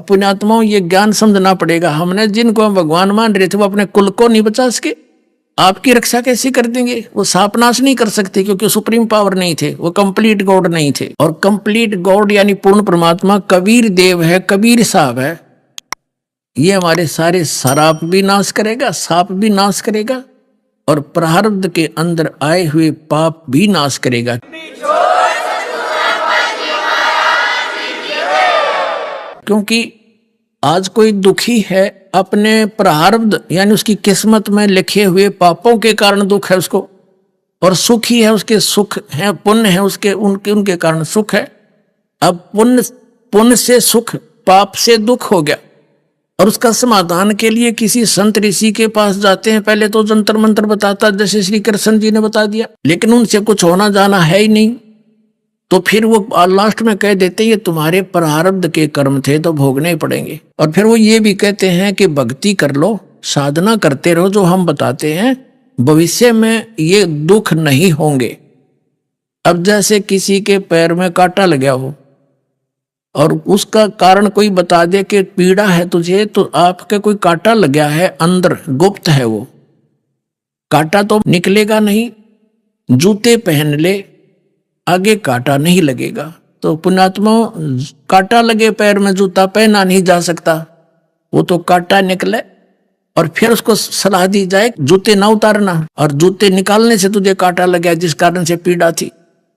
अब पुण्यात्माओं ये ज्ञान समझना पड़ेगा। हमने जिनको हम भगवान मान रहे थे वो अपने कुल को नहीं बचा सके, आपकी रक्षा कैसे कर देंगे? वो शापनाश नहीं कर सकते क्योंकि सुप्रीम पावर नहीं थे, वो कंप्लीट गॉड नहीं थे। और कंप्लीट गॉड यानी पूर्ण परमात्मा कबीर देव है, कबीर साहब है। ये हमारे सारे शराब भी नाश करेगा, साप भी नाश करेगा और प्रारब्ध के अंदर आए हुए पाप भी नाश करेगा। क्योंकि आज कोई दुखी है अपने प्रारब्ध यानी उसकी किस्मत में लिखे हुए पापों के कारण दुख है उसको, और सुखी है उसके सुख है, पुण्य है उसके उनके कारण सुख है। अब पुण्य से सुख, पाप से दुख हो गया और उसका समाधान के लिए किसी संत ऋषि के पास जाते हैं। पहले तो जंतर मंत्र बताता जैसे श्री कृष्ण जी ने बता दिया, लेकिन उनसे कुछ होना जाना है ही नहीं। तो फिर वो लास्ट में कह देते ये तुम्हारे प्रारब्ध के कर्म थे तो भोगने ही पड़ेंगे। और फिर वो ये भी कहते हैं कि भक्ति कर लो, साधना करते रहो, जो हम बताते हैं भविष्य में ये दुख नहीं होंगे। अब जैसे किसी के पैर में कांटा लगा हो और उसका कारण कोई बता दे कि पीड़ा है तुझे, तो आपके कोई कांटा लगा है अंदर, गुप्त है वो कांटा, तो निकलेगा नहीं। जूते पहन ले, आगे कांटा नहीं लगेगा। तो पुण्यात्मा कांटा लगे पैर में जूता पहना नहीं जा सकता, वो तो कांटा निकले और फिर उसको सलाह दी जाए जूते ना उतारना, और जूते निकालने से तुझे कांटा लगा जिस कारण से पीड़ा थी।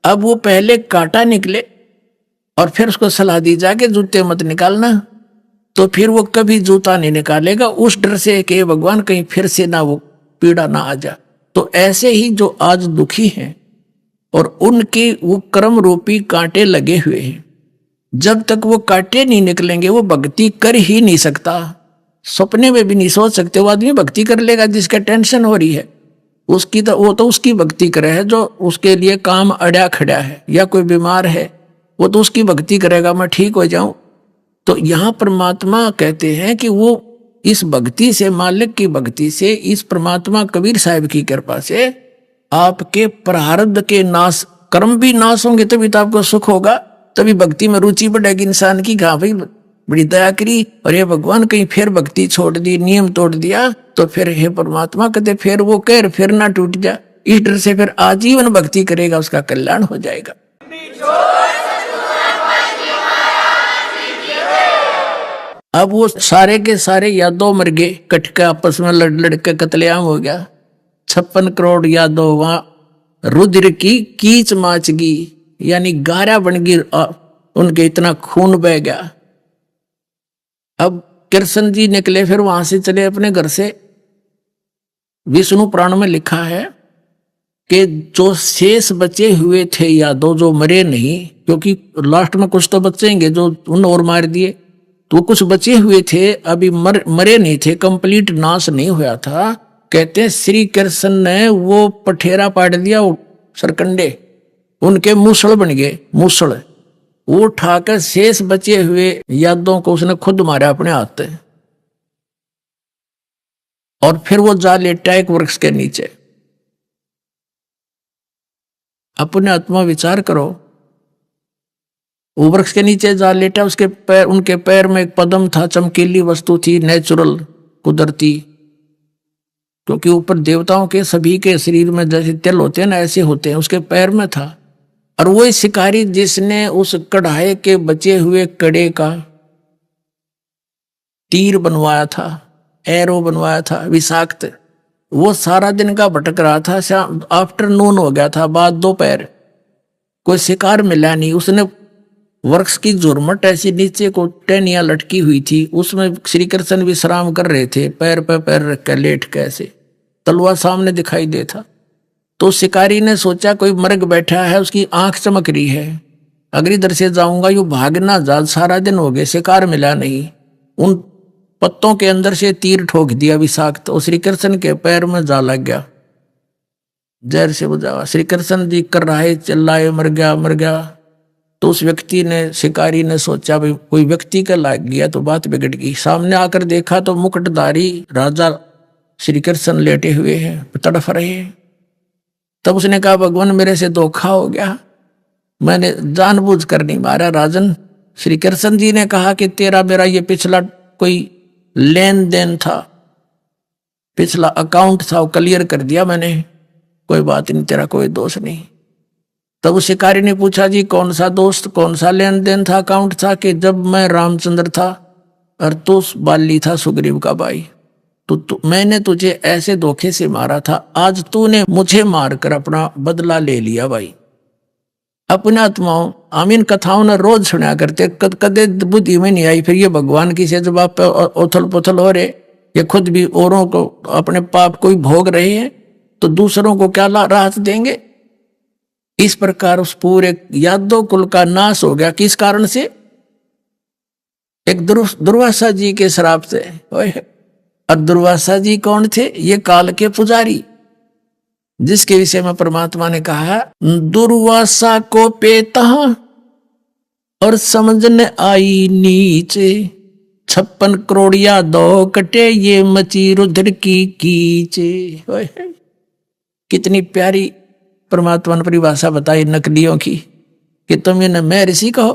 अब वो पहले कांटा निकले और फिर उसको सलाह दी जाए कि जूते मत निकालना, तो फिर वो कभी जूता नहीं निकालेगा उस डर से कि भगवान कहीं फिर से ना वो पीड़ा ना आ जाए। तो ऐसे ही जो आज दुखी हैं और उनके वो कर्म रूपी कांटे लगे हुए हैं, जब तक वो कांटे नहीं निकलेंगे वो भक्ति कर ही नहीं सकता। सपने में भी नहीं सोच सकते वो आदमी भक्ति कर लेगा जिसका टेंशन हो रही है उसकी, तो वो तो उसकी भक्ति करे है जो उसके लिए काम अड़ा खड़ा है, या कोई बीमार है वो तो उसकी भक्ति करेगा मैं ठीक हो जाऊं। तो यहाँ परमात्मा कहते हैं कि वो इस भक्ति से, मालिक की भक्ति से, इस परमात्मा कबीर साहब की कृपा से आपके प्रारब्ध के नाश, कर्म भी नाश होंगे, तभी तो आपको सुख होगा, तभी भक्ति में रुचि बढ़ेगी इंसान की। हाँ भाई बड़ी दया करी और ये भगवान कहीं फिर भक्ति छोड़ दी, नियम तोड़ दिया, तो फिर हे परमात्मा कहते फिर वो कह फिर ना टूट जा, इस डर से फिर आजीवन भक्ति करेगा, उसका कल्याण हो जाएगा। अब वो सारे के सारे यादव मर गए, कटके आपस में लड़ लड़ के कत्लेआम हो गया। 56 करोड़ यादव वहां रुद्र की कीच माचगी यानी गारा बन गई, उनके इतना खून बह गया। अब कृष्ण जी निकले, फिर वहां से चले अपने घर से। विष्णु पुराण में लिखा है कि जो शेष बचे हुए थे यादव, जो मरे नहीं, क्योंकि लास्ट में कुछ तो बचेंगे जो उन और मार दिए, तो कुछ बचे हुए थे अभी मरे नहीं थे, कंप्लीट नाश नहीं हुआ था। कहते हैं श्री कृष्ण ने वो पठेरा पाट दिया, सरकंडे उनके मूसल बन गए, मूसल वो उठाकर शेष बचे हुए यादों को उसने खुद मारा अपने हाथ से, और फिर वो जा लेटा एक वृक्ष के नीचे। अपने आत्मा विचार करो, वो वृक्ष के नीचे जा लेटा, उसके पैर, उनके पैर में एक पद्म था, चमकीली वस्तु थी, नेचुरल कुदरती, क्योंकि ऊपर देवताओं के सभी के शरीर में जैसे तिल होते हैं ना ऐसे होते हैं, उसके पैर में था। और वही शिकारी जिसने उस कढ़ाई के बचे हुए कड़े का तीर बनवाया था, एरो बनवाया था विषाक्त, वो सारा दिन का भटक रहा था। शाम आफ्टरनून हो गया था, बाद दोपहर, कोई शिकार मिला नहीं। उसने वृक्ष की झुरमट ऐसी नीचे को टहनियां लटकी हुई थी, उसमें श्री कृष्ण विश्राम कर रहे थे, पैर पे पैर रख कर लेट कैसे, तलवार सामने दिखाई देता। तो शिकारी ने सोचा कोई मर्ग बैठा है, उसकी आंख चमक रही है, अगर इधर से जाऊंगा यू भागना जा, सारा दिन हो गए शिकार मिला नहीं। उन पत्तों के अंदर से तीर ठोक दिया विषाक्त, तो श्री कृष्ण के पैर में जा लग गया, जहर से बुझावा। श्री कृष्ण जी कर रहे चिल्लाए मर गया मर गया। तो उस व्यक्ति ने, शिकारी ने सोचा भाई कोई व्यक्ति का लाग गया तो बात बिगड़ गई। सामने आकर देखा तो मुकुटधारी राजा श्री कृष्ण लेटे हुए हैं, तड़फ रहे हैं। तब उसने कहा भगवान मेरे से धोखा हो गया, मैंने जानबूझ कर नहीं मारा राजन, श्री कृष्ण जी ने कहा कि तेरा मेरा ये पिछला कोई लेन देन था, पिछला अकाउंट था, वो क्लियर कर दिया मैंने, कोई बात नहीं, तेरा कोई दोष नहीं। तब उस शिकारी ने पूछा जी कौन सा दोस्त, कौन सा लेन देन था, अकाउंट था? कि जब मैं रामचंद्र था और तू बाली था सुग्रीव का भाई, तो मैंने तुझे ऐसे धोखे से मारा था, आज तूने मुझे मारकर अपना बदला ले लिया भाई। अपने आत्माओं हम इन कथाओं ने रोज सुना करते, कदे बुद्धि में नहीं आई। फिर ये भगवान की से जब आप उथल पुथल हो रहे, ये खुद भी औरों को अपने पाप को भोग रहे हैं, तो दूसरों को क्या राहत देंगे? इस प्रकार उस पूरे यादव कुल का नाश हो गया। किस कारण से? एक दुर्वासा जी के श्राप से। और दुर्वासा जी कौन थे? ये काल के पुजारी, जिसके विषय में परमात्मा ने कहा दुर्वासा को पेता और समझने आई नीचे, 56 करोड़िया दो कटे ये मची रुद्र की कीचे। कितनी प्यारी परमात्मा ने परिभाषा बताई नकलियों की कि तुम इन्हें मैं ऋषि कहो।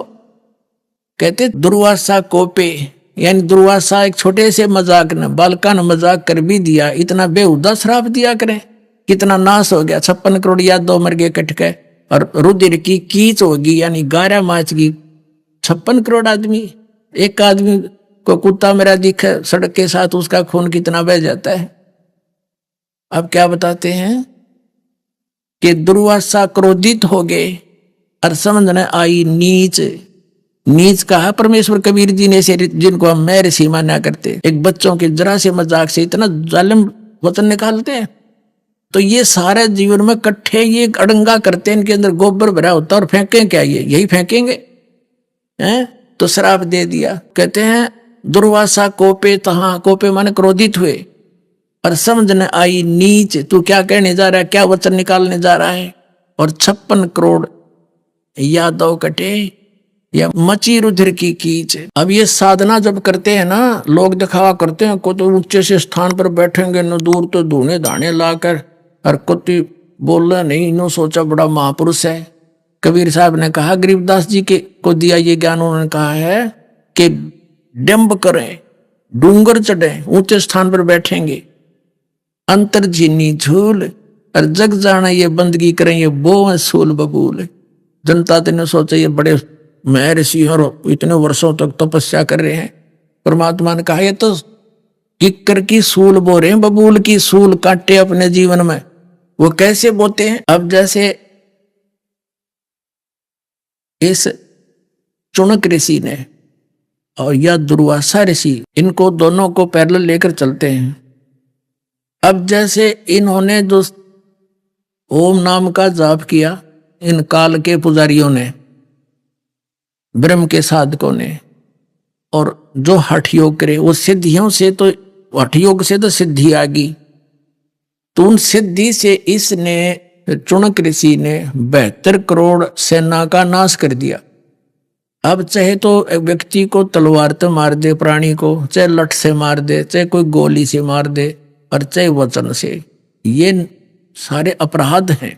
कहते दुर्वासा कोपे, यानी दुर्वासा एक छोटे से मजाक ने बालका ने मजाक कर भी दिया, इतना बेहुदा श्राप दिया करें, कितना नाश हो गया। 56 करोड़ या दो मर गए कट के, और रुधिर की कीच होगी, यानी गारा माच की 56 करोड़ आदमी। एक आदमी को कुत्ता मेरा दिखे सड़क के साथ, उसका खून कितना बह जाता है। अब क्या बताते हैं कि दुर्वासा क्रोधित हो गए और समझने आई नीच। नीच कहा परमेश्वर कबीर जी ने, से जिनको हम मैं ऋषि माना करते, एक बच्चों के जरा से मजाक से इतना जालिम वचन निकालते हैं। तो ये सारे जीवन में कट्ठे ये अड़ंगा करते हैं, इनके अंदर गोबर भरा होता है, और फेंकें क्या? ये यही फेंकेंगे हैं? तो श्राप दे दिया। कहते हैं दुर्वासा कोपे तहा, कोपे माने क्रोधित हुए, और समझ न आई नीच, तू क्या कहने जा रहा है, क्या वचन निकालने जा रहा है। और 56 करोड़ या दो कटे या मची रुधिर की कीच। अब ये साधना जब करते हैं ना, लोग दिखावा करते हैं, को तो ऊंचे से स्थान पर बैठेंगे न दूर तो धूने धाने लाकर, और कुत्ती बोल रहा नहीं, इन्हों सोचा बड़ा महापुरुष है। कबीर साहब ने कहा, गरीबदास जी के को दिया ये ज्ञान, उन्होंने कहा है कि डंब करें, डूंगर चढ़े, ऊंचे स्थान पर बैठेंगे, अंतर झीनी झूल, और जग जाना ये बंदगी करें, ये बो सूल बबूल। जनता ने सोचा ये बड़े महर्षि और इतने वर्षों तक तपस्या कर रहे हैं। परमात्मा ने कहा ये तो किक्कर की सूल बो रहे हैं, बबूल की सूल काटे अपने जीवन में। वो कैसे बोते हैं? अब जैसे इस चुनक ऋषि ने और या दुर्वासा ऋषि, इनको दोनों को पैरेलल लेकर चलते हैं। अब जैसे इन्होंने जो ओम नाम का जाप किया, इन काल के पुजारियों ने, ब्रह्म के साधकों ने, और जो हठ योग करे, वो सिद्धियों से तो हठ योग से तो सिद्धि आ गई। तो उन सिद्धि से इसने, चुनक ऋषि ने 72 करोड़ सेना का नाश कर दिया। अब चाहे तो व्यक्ति को तलवार से मार दे, प्राणी को चाहे लठ से मार दे, चाहे कोई गोली से मार दे, और चाहे वचन से, ये सारे अपराध हैं।